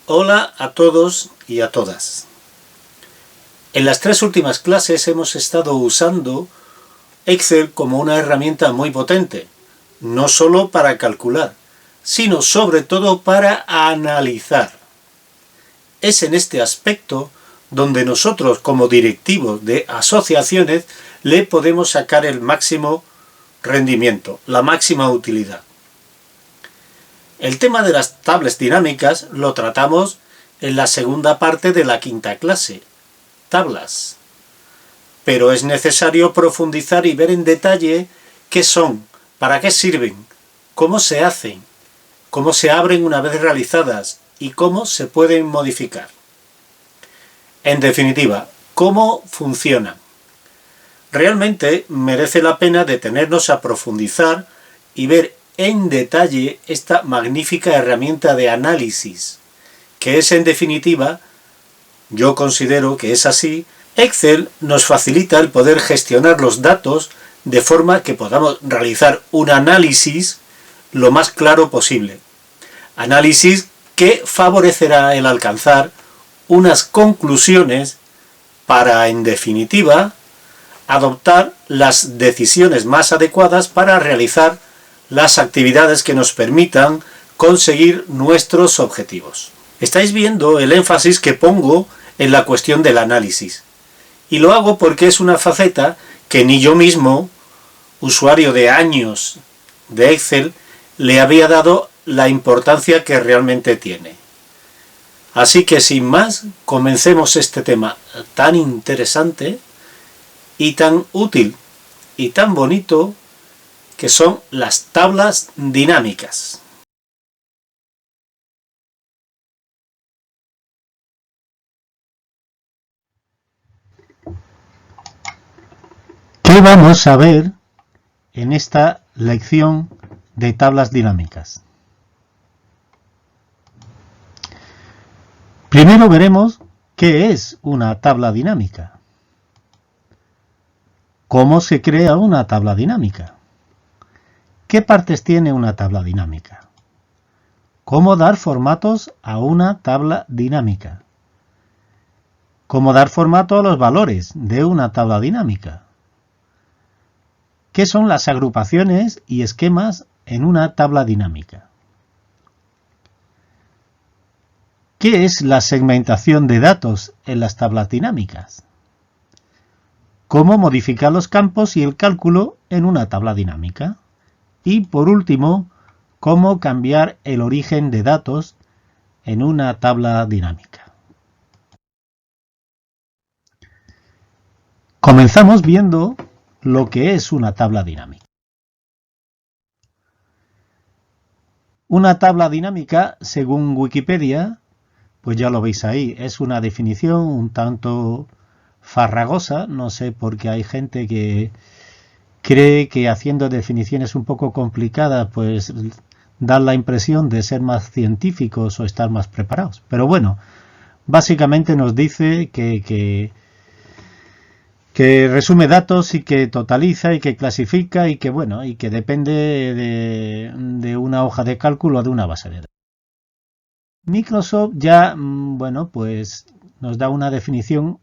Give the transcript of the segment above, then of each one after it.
Hola a todos y a todas. En las 3 últimas clases hemos estado usando Excel como una herramienta muy potente, no solo para calcular, sino sobre todo para analizar. Es en este aspecto donde nosotros como directivos de asociaciones le podemos sacar el máximo rendimiento, la máxima utilidad. El tema de las tablas dinámicas lo tratamos en la segunda parte de la 5ª clase, tablas. Pero es necesario profundizar y ver en detalle qué son, para qué sirven, cómo se hacen, cómo se abren una vez realizadas y cómo se pueden modificar. En definitiva, cómo funcionan. Realmente merece la pena detenernos a profundizar y ver en detalle esta magnífica herramienta de análisis, que es en definitiva, yo considero que es así, Excel nos facilita el poder gestionar los datos de forma que podamos realizar un análisis lo más claro posible. Análisis que favorecerá el alcanzar unas conclusiones para, en definitiva, adoptar las decisiones más adecuadas para realizar las actividades que nos permitan conseguir nuestros objetivos. Estáis viendo el énfasis que pongo en la cuestión del análisis. Y lo hago porque es una faceta que ni yo mismo, usuario de años de Excel, le había dado la importancia que realmente tiene. Así que sin más, comencemos este tema tan interesante y tan útil y tan bonito que son las tablas dinámicas. ¿Qué vamos a ver en esta lección de tablas dinámicas? Primero veremos qué es una tabla dinámica. ¿Cómo se crea una tabla dinámica? ¿Qué partes tiene una tabla dinámica? ¿Cómo dar formatos a una tabla dinámica? ¿Cómo dar formato a los valores de una tabla dinámica? ¿Qué son las agrupaciones y esquemas en una tabla dinámica? ¿Qué es la segmentación de datos en las tablas dinámicas? ¿Cómo modificar los campos y el cálculo en una tabla dinámica? Y por último, cómo cambiar el origen de datos en una tabla dinámica. Comenzamos viendo lo que es una tabla dinámica. Una tabla dinámica, según Wikipedia, pues ya lo veis ahí, es una definición un tanto farragosa, no sé por qué hay gente que cree que haciendo definiciones un poco complicadas, pues dan la impresión de ser más científicos o estar más preparados. Pero bueno, básicamente nos dice que resume datos y que totaliza y que clasifica y que bueno, y que depende de una hoja de cálculo o de una base de datos. Microsoft ya, bueno, pues nos da una definición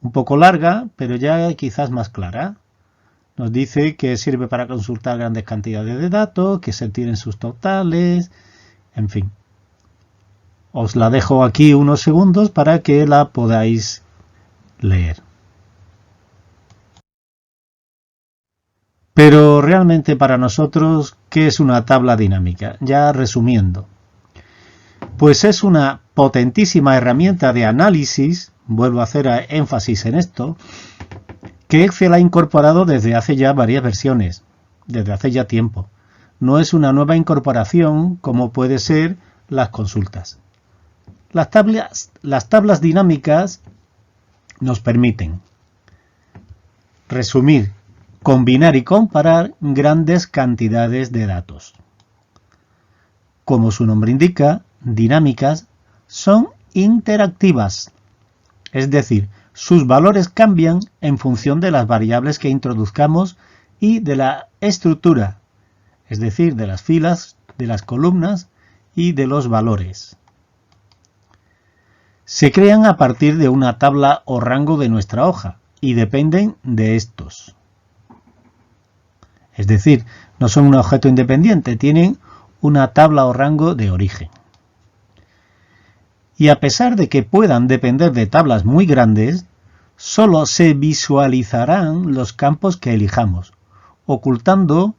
un poco larga, pero ya quizás más clara. Nos dice que sirve para consultar grandes cantidades de datos, que se tienen sus totales, en fin. Os la dejo aquí unos segundos para que la podáis leer. Pero realmente para nosotros, ¿qué es una tabla dinámica? Ya resumiendo. Pues es una potentísima herramienta de análisis, vuelvo a hacer énfasis en esto, que Excel ha incorporado desde hace ya varias versiones, desde hace ya tiempo. No es una nueva incorporación como puede ser las consultas. Las tablas dinámicas nos permiten resumir, combinar y comparar grandes cantidades de datos. Como su nombre indica, dinámicas son interactivas, es decir, sus valores cambian en función de las variables que introduzcamos y de la estructura, es decir, de las filas, de las columnas y de los valores. Se crean a partir de una tabla o rango de nuestra hoja y dependen de estos. Es decir, no son un objeto independiente, tienen una tabla o rango de origen. Y a pesar de que puedan depender de tablas muy grandes, solo se visualizarán los campos que elijamos, ocultando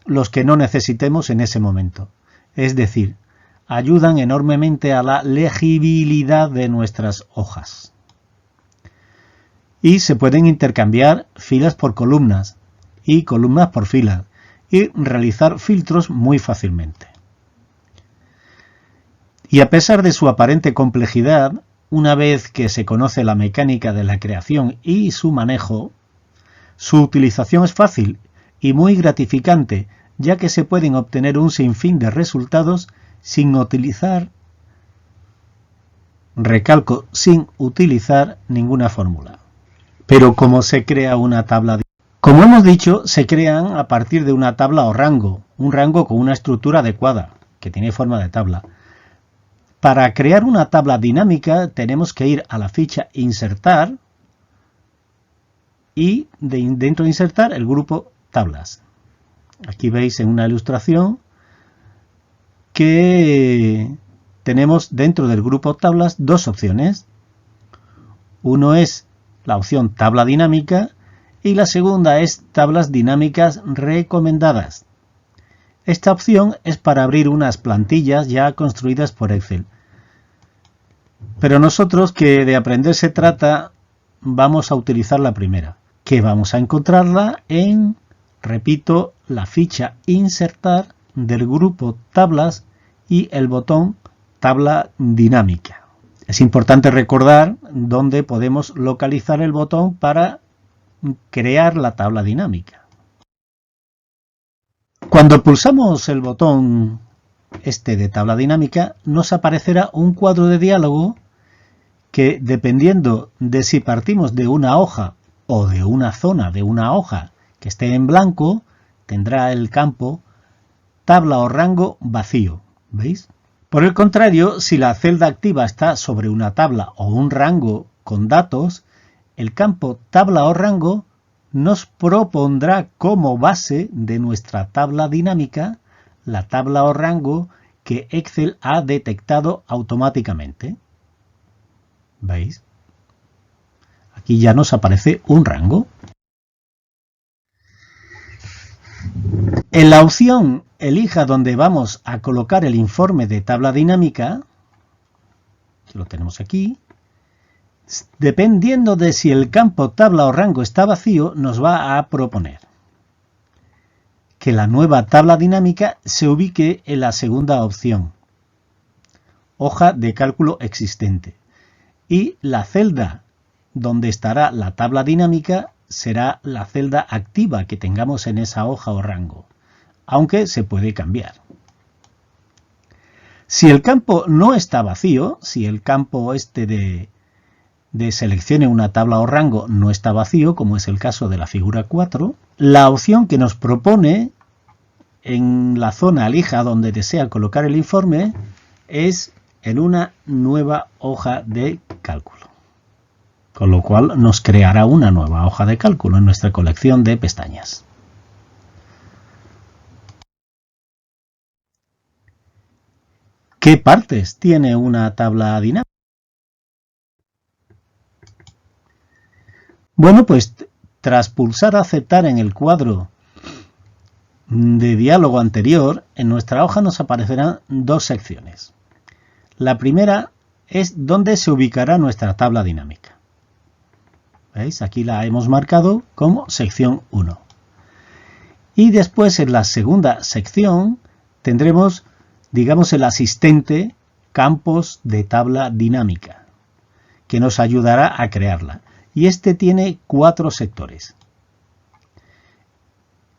los que no necesitemos en ese momento. Es decir, ayudan enormemente a la legibilidad de nuestras hojas. Y se pueden intercambiar filas por columnas y columnas por filas y realizar filtros muy fácilmente. Y a pesar de su aparente complejidad, una vez que se conoce la mecánica de la creación y su manejo, su utilización es fácil y muy gratificante, ya que se pueden obtener un sinfín de resultados sin utilizar, recalco, sin utilizar ninguna fórmula. Pero ¿cómo se crea una tabla? Como hemos dicho, se crean a partir de una tabla o rango, un rango con una estructura adecuada, que tiene forma de tabla. Para crear una tabla dinámica tenemos que ir a la ficha Insertar y dentro de Insertar el grupo Tablas. Aquí veis en una ilustración que tenemos dentro del grupo Tablas dos opciones. Uno es la opción Tabla dinámica y la segunda es Tablas dinámicas recomendadas. Esta opción es para abrir unas plantillas ya construidas por Excel. Pero nosotros, que de aprender se trata, vamos a utilizar la primera, que vamos a encontrarla en, repito, la ficha Insertar del grupo Tablas y el botón Tabla dinámica. Es importante recordar dónde podemos localizar el botón para crear la tabla dinámica. Cuando pulsamos el botón de tabla dinámica, nos aparecerá un cuadro de diálogo que, dependiendo de si partimos de una hoja o de una zona de una hoja que esté en blanco, tendrá el campo tabla o rango vacío. ¿Veis? Por el contrario, si la celda activa está sobre una tabla o un rango con datos, el campo tabla o rango nos propondrá como base de nuestra tabla dinámica la tabla o rango que Excel ha detectado automáticamente. ¿Veis? Aquí ya nos aparece un rango. En la opción Elija dónde vamos a colocar el informe de tabla dinámica, lo tenemos aquí, dependiendo de si el campo tabla o rango está vacío, nos va a proponer que la nueva tabla dinámica se ubique en la segunda opción, hoja de cálculo existente, y la celda donde estará la tabla dinámica será la celda activa que tengamos en esa hoja o rango, aunque se puede cambiar. Si el campo no está vacío, si el campo de seleccione una tabla o rango no está vacío, como es el caso de la figura 4, la opción que nos propone en la zona Elija donde desea colocar el informe es en una nueva hoja de cálculo. Con lo cual nos creará una nueva hoja de cálculo en nuestra colección de pestañas. ¿Qué partes tiene una tabla dinámica? Bueno, pues tras pulsar Aceptar en el cuadro de diálogo anterior, en nuestra hoja nos aparecerán dos secciones. La primera es donde se ubicará nuestra tabla dinámica. ¿Veis? Aquí la hemos marcado como sección 1. Y después en la segunda sección tendremos, digamos, el asistente campos de tabla dinámica, que nos ayudará a crearla. Y este tiene 4 sectores.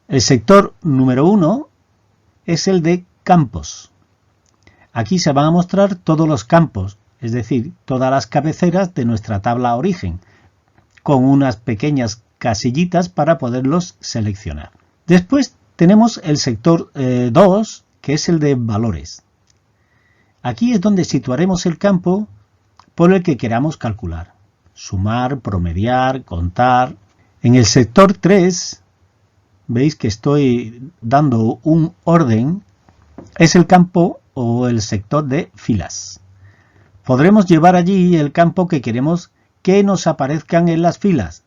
El sector número 1 es el de campos. Aquí se van a mostrar todos los campos, es decir, todas las cabeceras de nuestra tabla origen, con unas pequeñas casillitas para poderlos seleccionar. Después tenemos el sector 2, que es el de valores. Aquí es donde situaremos el campo por el que queramos calcular. Sumar, promediar, contar. En el sector 3, veis que estoy dando un orden, es el campo o el sector de filas. Podremos llevar allí el campo que queremos que nos aparezcan en las filas.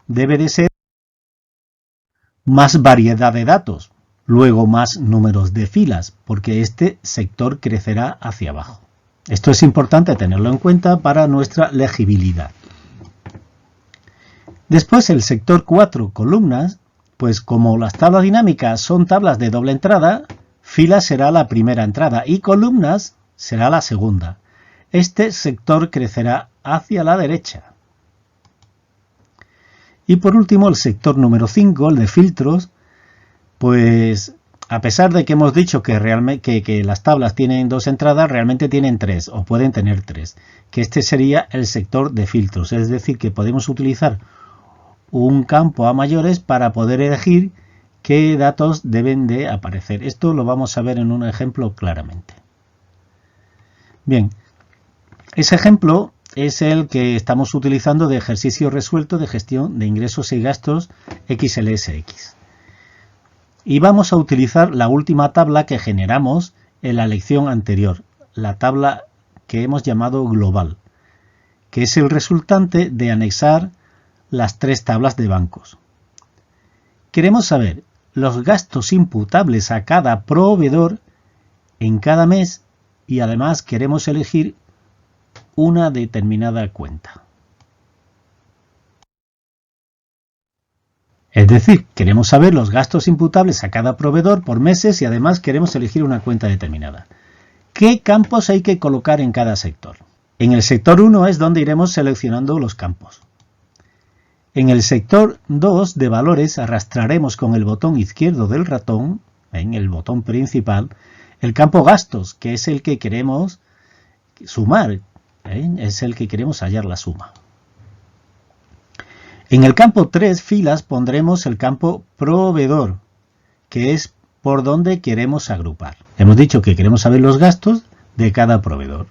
Debe de ser más variedad de datos, luego más números de filas, porque este sector crecerá hacia abajo. Esto es importante tenerlo en cuenta para nuestra legibilidad. Después el sector 4, columnas, pues como las tablas dinámicas son tablas de doble entrada, filas será la primera entrada y columnas será la segunda. Este sector crecerá hacia la derecha. Y por último el sector número 5, el de filtros, pues a pesar de que hemos dicho que las tablas tienen 2 entradas, realmente tienen 3 o pueden tener 3. Que este sería el sector de filtros, es decir, que podemos utilizar un campo a mayores para poder elegir qué datos deben de aparecer. Esto lo vamos a ver en un ejemplo claramente. Bien, ese ejemplo es el que estamos utilizando de ejercicio resuelto de gestión de ingresos y gastos XLSX. Y vamos a utilizar la última tabla que generamos en la lección anterior, la tabla que hemos llamado global, que es el resultante de anexar las 3 tablas de bancos. Queremos saber los gastos imputables a cada proveedor en cada mes y además queremos elegir una determinada cuenta. Es decir, queremos saber los gastos imputables a cada proveedor por meses y además queremos elegir una cuenta determinada. ¿Qué campos hay que colocar en cada sector? En el sector 1 es donde iremos seleccionando los campos. En el sector 2 de valores arrastraremos con el botón izquierdo del ratón, en el botón principal, el campo gastos, que es el que queremos sumar, es el que queremos hallar la suma. En el campo 3 filas pondremos el campo proveedor, que es por donde queremos agrupar. Hemos dicho que queremos saber los gastos de cada proveedor.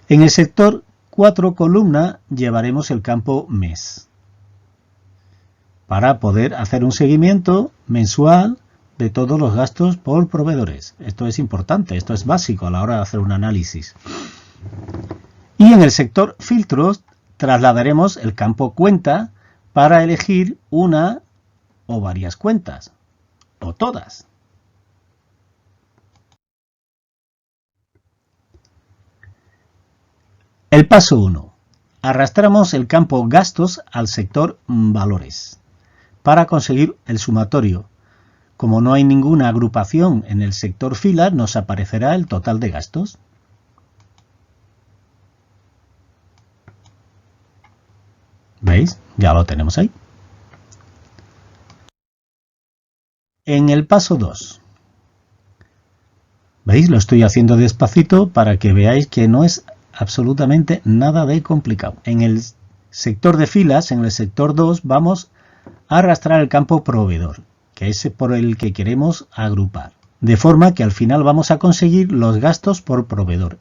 En el sector 4 columna llevaremos el campo mes, para poder hacer un seguimiento mensual de todos los gastos por proveedores. Esto es importante, esto es básico a la hora de hacer un análisis. Y en el sector filtros trasladaremos el campo cuenta para elegir una o varias cuentas, o todas. El paso 1. Arrastramos el campo gastos al sector valores para conseguir el sumatorio. Como no hay ninguna agrupación en el sector filas, nos aparecerá el total de gastos. ¿Veis? Ya lo tenemos ahí. En el paso 2. ¿Veis? Lo estoy haciendo despacito para que veáis que no es absolutamente nada de complicado. En el sector de filas, en el sector 2, vamos a arrastrar el campo proveedor, que es por el que queremos agrupar. De forma que al final vamos a conseguir los gastos por proveedor.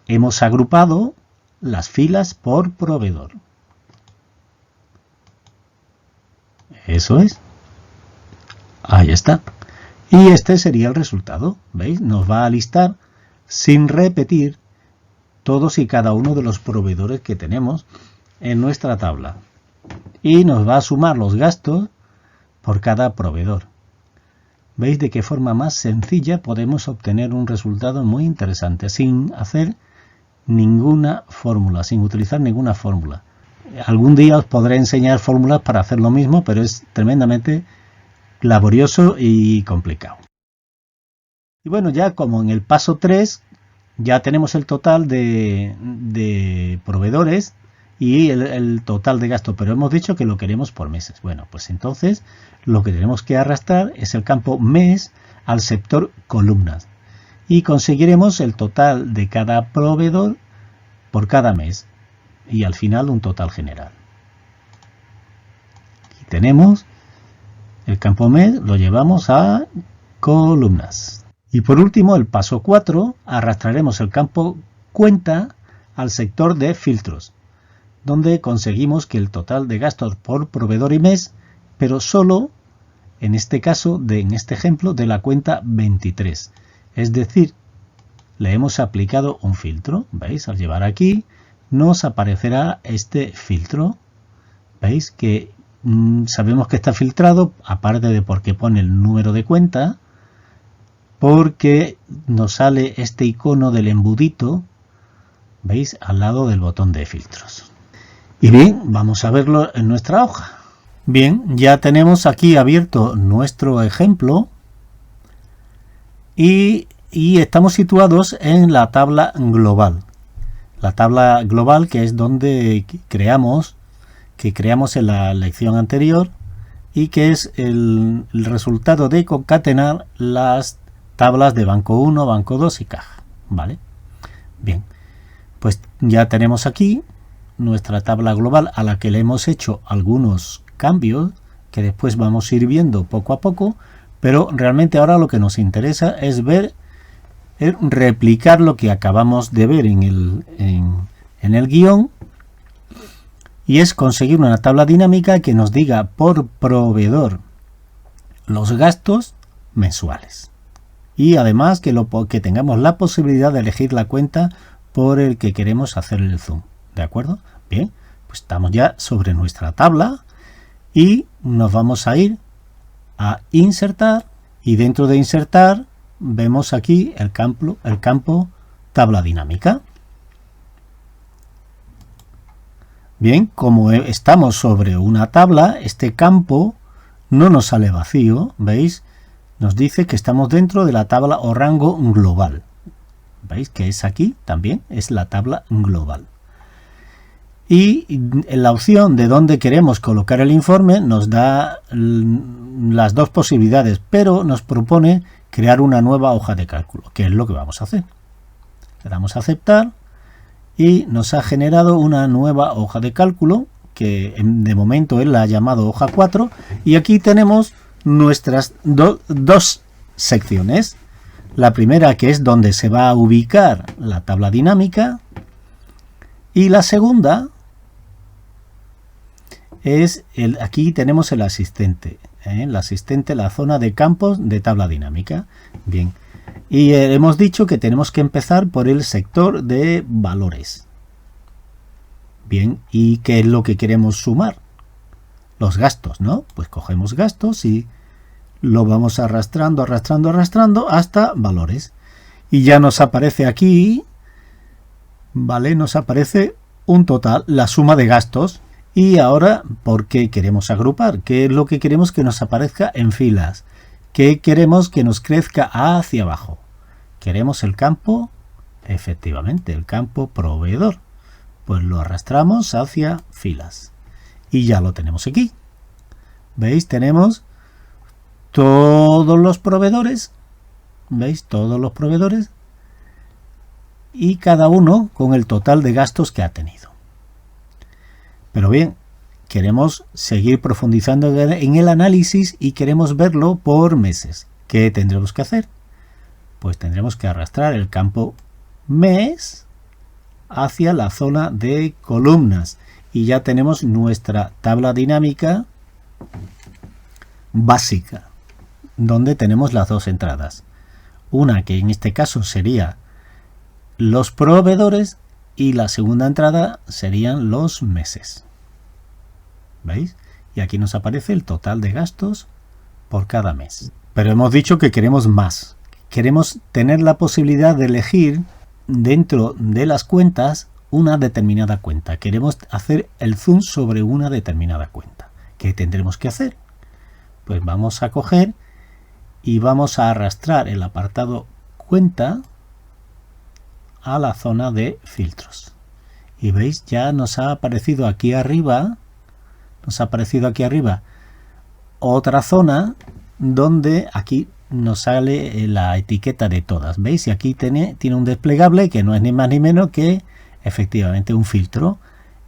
Hemos agrupado las filas por proveedor. Eso es. Ahí está. Y este sería el resultado. ¿Veis? Nos va a listar sin repetir todos y cada uno de los proveedores que tenemos en nuestra tabla. Y nos va a sumar los gastos por cada proveedor. ¿Veis de qué forma más sencilla podemos obtener un resultado muy interesante sin hacer ninguna fórmula, sin utilizar ninguna fórmula? Algún día os podré enseñar fórmulas para hacer lo mismo, pero es tremendamente laborioso y complicado. Y bueno, ya como en el paso 3 ya tenemos el total de proveedores y el total de gasto, pero hemos dicho que lo queremos por meses. Bueno, pues entonces lo que tenemos que arrastrar es el campo mes al sector columnas y conseguiremos el total de cada proveedor por cada mes y al final un total general. Aquí tenemos el campo mes, lo llevamos a columnas. Y por último, el paso 4, arrastraremos el campo cuenta al sector de filtros, donde conseguimos que el total de gastos por proveedor y mes, pero solo en este caso, en este ejemplo, de la cuenta 23. Es decir, le hemos aplicado un filtro. ¿Veis? Al llevar aquí nos aparecerá este filtro. ¿Veis? Que sabemos que está filtrado, aparte de porque pone el número de cuenta, porque nos sale este icono del embudito, ¿veis? Al lado del botón de filtros. Y bien, vamos a verlo en nuestra hoja. Bien, ya tenemos aquí abierto nuestro ejemplo y estamos situados en la tabla global. La tabla global, que es donde creamos en la lección anterior, y que es el resultado de concatenar las tablas de banco 1, banco 2 y caja. ¿Vale? Bien, pues ya tenemos aquí nuestra tabla global, a la que le hemos hecho algunos cambios que después vamos a ir viendo poco a poco, pero realmente ahora lo que nos interesa es replicar lo que acabamos de ver en el guión, y es conseguir una tabla dinámica que nos diga por proveedor los gastos mensuales, y además que tengamos la posibilidad de elegir la cuenta por el que queremos hacer el zoom. ¿De acuerdo? Bien, pues estamos ya sobre nuestra tabla y nos vamos a ir a insertar, y dentro de insertar vemos aquí el campo tabla dinámica. Bien, como estamos sobre una tabla, este campo no nos sale vacío, ¿veis? Nos dice que estamos dentro de la tabla o rango global. ¿Veis? Que es aquí también, es la tabla global. Y en la opción de dónde queremos colocar el informe nos da las dos posibilidades, pero nos propone crear una nueva hoja de cálculo, que es lo que vamos a hacer. Le damos a aceptar y nos ha generado una nueva hoja de cálculo, que de momento él la ha llamado hoja 4, y aquí tenemos nuestras dos secciones. La primera, que es donde se va a ubicar la tabla dinámica, y la segunda es aquí tenemos el asistente, la zona de campos de tabla dinámica. Bien, y hemos dicho que tenemos que empezar por el sector de valores. Bien, ¿y qué es lo que queremos sumar? Los gastos, ¿no? Pues cogemos gastos y lo vamos arrastrando hasta valores. Y ya nos aparece aquí, ¿vale? Nos aparece un total, la suma de gastos. Y ahora, ¿por qué queremos agrupar? ¿Qué es lo que queremos que nos aparezca en filas? ¿Qué queremos que nos crezca hacia abajo? Queremos el campo, efectivamente, el campo proveedor. Pues lo arrastramos hacia filas. Y ya lo tenemos aquí. ¿Veis? Tenemos todos los proveedores. ¿Veis? Todos los proveedores. Y cada uno con el total de gastos que ha tenido. Pero bien, queremos seguir profundizando en el análisis y queremos verlo por meses. ¿Qué tendremos que hacer? Pues tendremos que arrastrar el campo mes hacia la zona de columnas. Y ya tenemos nuestra tabla dinámica básica, donde tenemos las dos entradas. Una que en este caso sería los proveedores y la segunda entrada serían los meses. ¿Veis? Y aquí nos aparece el total de gastos por cada mes. Pero hemos dicho que queremos más. Queremos tener la posibilidad de elegir dentro de las cuentas una determinada cuenta. Queremos hacer el zoom sobre una determinada cuenta. ¿Qué tendremos que hacer? Pues vamos a coger y vamos a arrastrar el apartado cuenta a la zona de filtros. Y veis, ya nos ha aparecido aquí arriba. Otra zona donde aquí nos sale la etiqueta de todas. ¿Veis? Y aquí tiene un desplegable que no es ni más ni menos que efectivamente un filtro.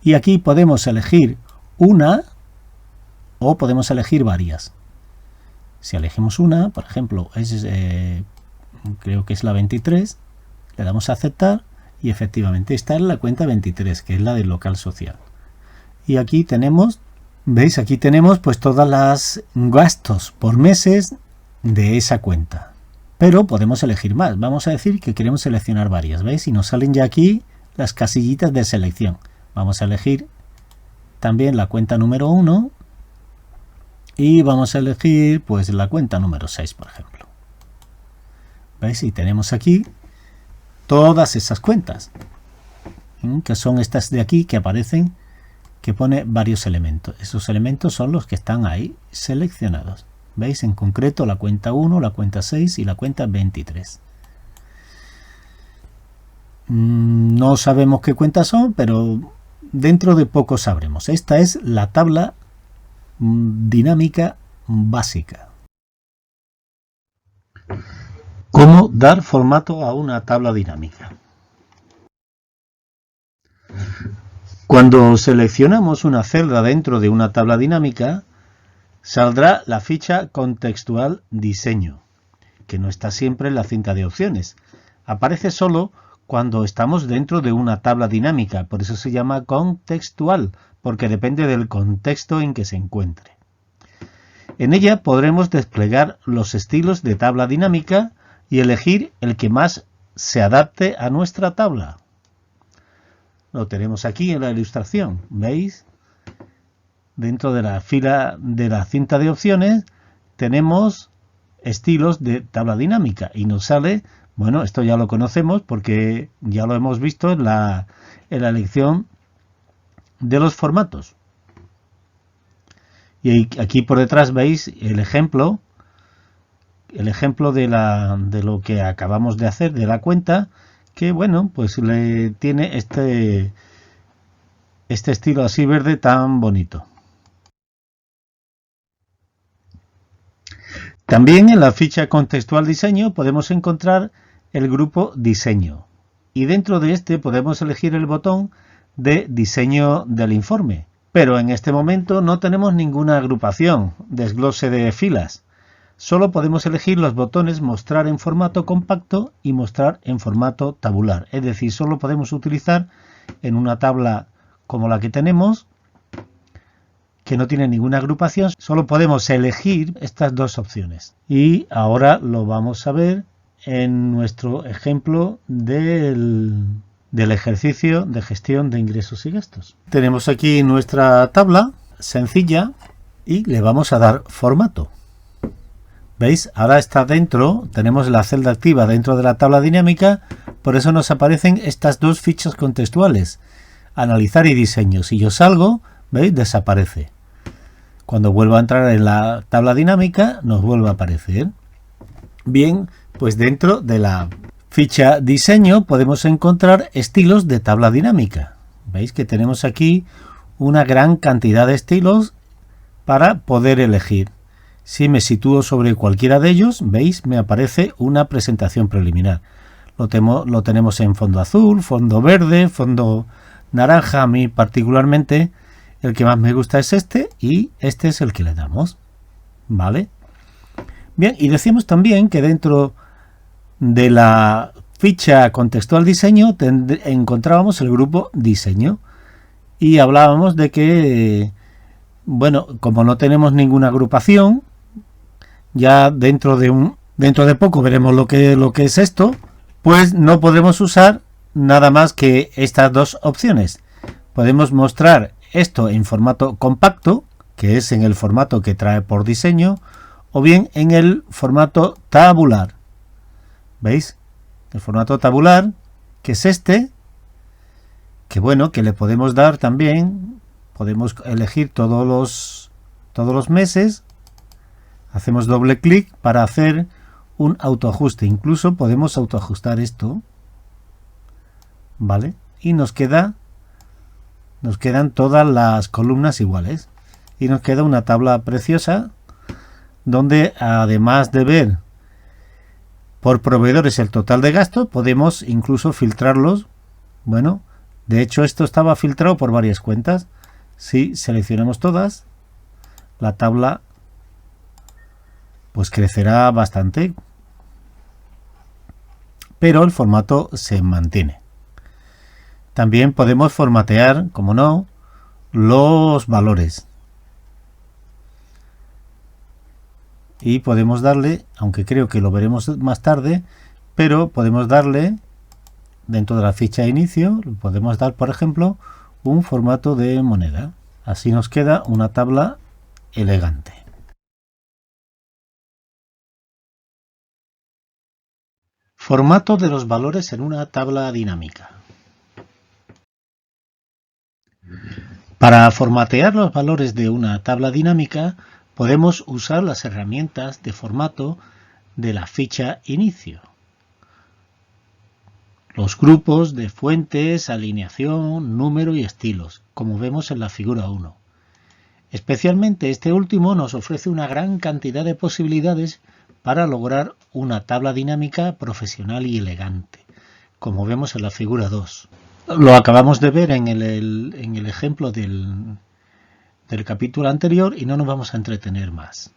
Y aquí podemos elegir una o podemos elegir varias. Si elegimos una, por ejemplo, creo que es la 23, le damos a aceptar Y efectivamente esta es la cuenta 23, que es la del local social. Y aquí tenemos, ¿veis? Aquí tenemos pues todas las gastos por meses de esa cuenta. Pero podemos elegir más. Vamos a decir que queremos seleccionar varias, ¿veis? Y nos salen ya aquí las casillitas de selección. Vamos a elegir también la cuenta número 1 y vamos a elegir pues la cuenta número 6, por ejemplo. ¿Veis? Y tenemos aquí todas esas cuentas, que son estas de aquí que aparecen, que pone varios elementos. Esos elementos son los que están ahí seleccionados. ¿Veis? En concreto la cuenta 1, la cuenta 6 y la cuenta 23. No sabemos qué cuentas son, pero dentro de poco sabremos. Esta es la tabla dinámica básica. ¿Cómo dar formato a una tabla dinámica? Cuando seleccionamos una celda dentro de una tabla dinámica, saldrá la ficha contextual diseño, que no está siempre en la cinta de opciones. Aparece solo cuando estamos dentro de una tabla dinámica, por eso se llama contextual, porque depende del contexto en que se encuentre. En ella podremos desplegar los estilos de tabla dinámica y elegir el que más se adapte a nuestra tabla. Lo tenemos aquí en la ilustración, ¿veis? Dentro de la fila de la cinta de opciones tenemos estilos de tabla dinámica y nos sale, bueno, esto ya lo conocemos porque ya lo hemos visto en la elección de los formatos. Y aquí por detrás veis el ejemplo de lo que acabamos de hacer de la cuenta, que bueno, pues le tiene este estilo así verde tan bonito. También en la ficha contextual diseño podemos encontrar el grupo diseño y dentro de este podemos elegir el botón de diseño del informe, pero en este momento no tenemos ninguna agrupación, desglose de filas. Solo podemos elegir los botones mostrar en formato compacto y mostrar en formato tabular, es decir, solo podemos utilizar en una tabla como la que tenemos, que no tiene ninguna agrupación, solo podemos elegir estas dos opciones. Y ahora lo vamos a ver en nuestro ejemplo del ejercicio de gestión de ingresos y gastos. Tenemos aquí nuestra tabla sencilla y le vamos a dar formato. ¿Veis? Ahora está dentro, tenemos la celda activa dentro de la tabla dinámica, por eso nos aparecen estas dos fichas contextuales, analizar y diseño. Si yo salgo, ¿veis? Desaparece. Cuando vuelvo a entrar en la tabla dinámica, nos vuelve a aparecer. Bien, pues dentro de la ficha diseño podemos encontrar estilos de tabla dinámica. Veis que tenemos aquí una gran cantidad de estilos para poder elegir. Si me sitúo sobre cualquiera de ellos, veis, me aparece una presentación preliminar. Lo tenemos en fondo azul, fondo verde, fondo naranja. A mí particularmente el que más me gusta es este y este es el que le damos. ¿Vale? Bien, y decimos también que dentro de la ficha contextual diseño encontrábamos el grupo diseño y hablábamos de que, bueno, como no tenemos ninguna agrupación, ya dentro de poco veremos lo que es esto, pues no podemos usar nada más que estas dos opciones. Podemos mostrar esto en formato compacto, que es en el formato que trae por diseño, o bien en el formato tabular. ¿Veis? El formato tabular, que es este, que bueno, que le podemos dar también, podemos elegir todos los meses, hacemos doble clic para hacer un autoajuste, incluso podemos autoajustar esto, ¿vale? Y nos quedan todas las columnas iguales y nos queda una tabla preciosa donde además de ver por proveedores el total de gastos, podemos incluso filtrarlos. Bueno, de hecho esto estaba filtrado por varias cuentas. Si seleccionamos todas, la tabla pues crecerá bastante, pero el formato se mantiene. También podemos formatear, como no, los valores. Y podemos darle, aunque creo que lo veremos más tarde, pero podemos darle, dentro de la ficha de inicio, podemos dar, por ejemplo, un formato de moneda. Así nos queda una tabla elegante. Formato de los valores en una tabla dinámica. Para formatear los valores de una tabla dinámica, podemos usar las herramientas de formato de la ficha inicio. Los grupos de fuentes, alineación, número y estilos, como vemos en la figura 1. Especialmente este último nos ofrece una gran cantidad de posibilidades para lograr una tabla dinámica profesional y elegante, como vemos en la figura 2. Lo acabamos de ver en el ejemplo del capítulo anterior y no nos vamos a entretener más.